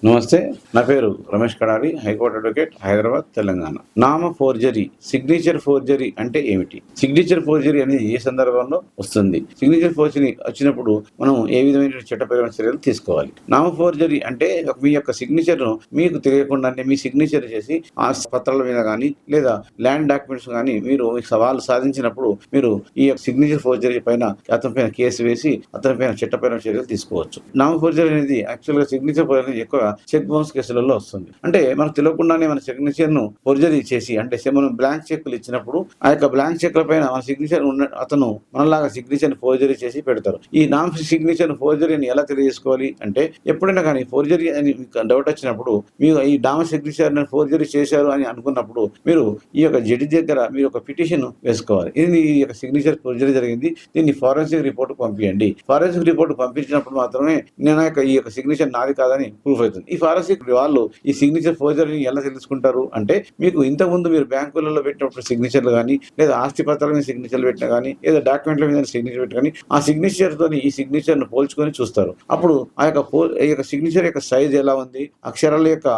నమస్తే. నా పేరు రమేష్ కడారి, హైకోర్టు అడ్వకేట్, హైదరాబాద్, తెలంగాణ. నామ ఫోర్జరీ, సిగ్నేచర్ ఫోర్జరీ అంటే ఏమిటి? సిగ్నేచర్ ఫోర్జరీ అనేది ఏ సందర్భంలో వస్తుంది? సిగ్నేచర్ ఫోర్జరీ వచ్చినప్పుడు మనం ఏ విధమైన చట్టపరమైన చర్యలు తీసుకోవాలి? నామ ఫోర్జరీ అంటే మీ యొక్క సిగ్నేచర్ను మీకు తెలియకుండానే మీ సిగ్నేచర్ చేసి ఆ పత్రాల మీద కానీ లేదా ల్యాండ్ డాక్యుమెంట్స్ కానీ మీరు సవాలు సాధించినప్పుడు మీరు ఈ యొక్క సిగ్నేచర్ ఫోర్జరీ పైన అతని పైన కేసు వేసి అతని పైన చట్టపరమైన చర్యలు తీసుకోవచ్చు. నామ ఫోర్జరీ అనేది యాక్చువల్గా సిగ్నేచర్ ఫోర్జరీ ఎక్కువ చెక్ బౌన్స్ కేసులలో వస్తుంది. అంటే మనకు తెలియకుండానే మన సిగ్నేచర్ ను ఫోర్జరీ చేసి, అంటే మనం బ్లాంక్ చెక్లు ఇచ్చినప్పుడు ఆ యొక్క బ్లాంక్ చెక్ల పైన మన సిగ్నేచర్ ఉన్న అతను మనలాగా సిగ్నేచర్ ని ఫోర్జరీ చేసి పెడతారు. ఈ నామ్ సిగ్నేచర్ ఫోర్జరీ అని ఎలా తెలియజేసుకోవాలి అంటే, ఎప్పుడైనా కానీ ఫోర్జరీ అని డౌట్ వచ్చినప్పుడు మీరు ఈ నామ సిగ్నేచర్ ఫోర్జరీ చేశారు అని అనుకున్నప్పుడు మీరు ఈ యొక్క జడ్జి దగ్గర మీరు ఒక పిటిషన్ వేసుకోవాలి. ఇది ఈ యొక్క సిగ్నేచర్ ఫోర్జరీ జరిగింది, దీన్ని ఫారెన్సిక్ రిపోర్ట్ పంపించండి. ఫారెన్సిక్ రిపోర్ట్ పంపించినప్పుడు మాత్రమే నేను ఈ యొక్క సిగ్నేచర్ నాది కాదని ప్రూఫ్ అవుతుంది. ఈ ఫారెన్సిక్ వాళ్ళు ఈ సిగ్నేచర్ ఫోర్జరీని ఎలా తెలుసుకుంటారు అంటే, మీకు ఇంతకుముందు మీరు బ్యాంకులలో పెట్టినప్పుడు సిగ్నేచర్లు కానీ, లేదా ఆస్తి పత్రాల మీద సిగ్నేచర్లు పెట్టినా కానీ, లేదా డాక్యుమెంట్ల మీద సిగ్నేచర్ పెట్టినా కానీ, ఆ సిగ్నేచర్ తోని ఈ సిగ్నేచర్ ను పోల్చుకొని చూస్తారు. అప్పుడు ఆ యొక్క సిగ్నేచర్ యొక్క సైజ్ ఎలా ఉంది, అక్షరాల యొక్క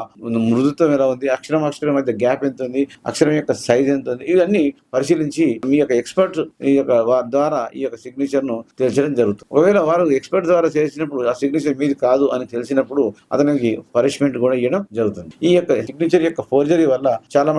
మృదుత్వం ఎలా ఉంది, అక్షరం మధ్య గ్యాప్ ఎంత ఉంది, అక్షరం యొక్క సైజ్ ఎంత ఉంది, ఇవన్నీ పరిశీలించి మీ యొక్క ఎక్స్పర్ట్ ఈ యొక్క ద్వారా ఈ యొక్క సిగ్నేచర్ ను తెలియడం జరుగుతుంది. ఒకవేళ వారు ఎక్స్పర్ట్ ద్వారా చేసినప్పుడు ఆ సిగ్నేచర్ మీది కాదు అని తెలిసినప్పుడు అతనికి పనిష్మెంట్ కూడా ఇవ్వడం జరుగుతుంది. ఈ యొక్క సిగ్నేచర్ యొక్క ఫోర్జరీ వల్ల చాలా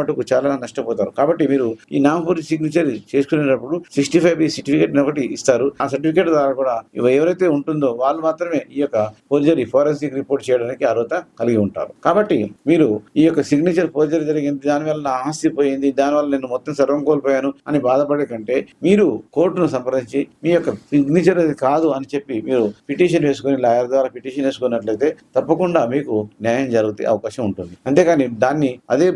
నష్టపోతారు. కాబట్టి మీరు ఈ నామ్ ఫోర్జరీ సిగ్నేచర్ చేసుకునేటప్పుడు 65B సర్టిఫికేట్ ఒకటి ఇస్తారు. ఆ సర్టిఫికేట్ ద్వారా కూడా ఎవరైతే ఉంటుందో వాళ్ళు మాత్రమే ఈ యొక్క ఫోర్జరీ ఫారెన్సిక్ రిపోర్ట్ చేయడానికి అర్హత కలిగి ఉంటారు. కాబట్టి మీరు ఈ యొక్క సిగ్నేచర్ ఫోర్జరీ జరిగింది, దానివల్ల నా ఆస్తి పోయింది, దానివల్ల నేను మొత్తం సర్వం కోల్పోయాను అని బాధపడే కంటే మీరు కోర్టును సంప్రదించి మీ యొక్క సిగ్నేచర్ అది కాదు అని చెప్పి మీరు పిటిషన్ వేసుకుని లాయర్ ద్వారా పిటిషన్ వేసుకున్నట్లయితే తప్పకుండా మీకు న్యాయం జరిగే అవకాశం ఉంటుంది. అంతేకాని దాన్ని అదే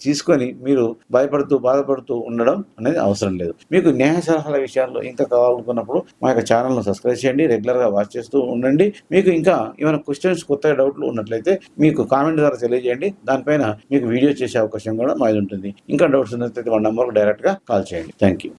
తీసుకొని మీరు బాధపడుతూ ఉండడం అనేది అవసరం లేదు. మీకు న్యాయ సలహాల విషయాల్లో ఇంకా కావాలనుకున్నప్పుడు మా యొక్క ఛానల్ను సబ్స్క్రైబ్ చేయండి, రెగ్యులర్గా వాచ్ చేస్తూ ఉండండి. మీకు ఇంకా ఏమైనా క్వశ్చన్స్, కొత్త డౌట్లు ఉన్నట్లయితే మీకు కామెంట్ ద్వారా తెలియజేయండి. దానిపైన మీకు వీడియో చేసే అవకాశం కూడా మాది ఉంటుంది. ఇంకా డౌట్స్ ఉన్నట్లయితే మా నంబర్కు డైరెక్ట్గా కాల్ చేయండి. Thank you.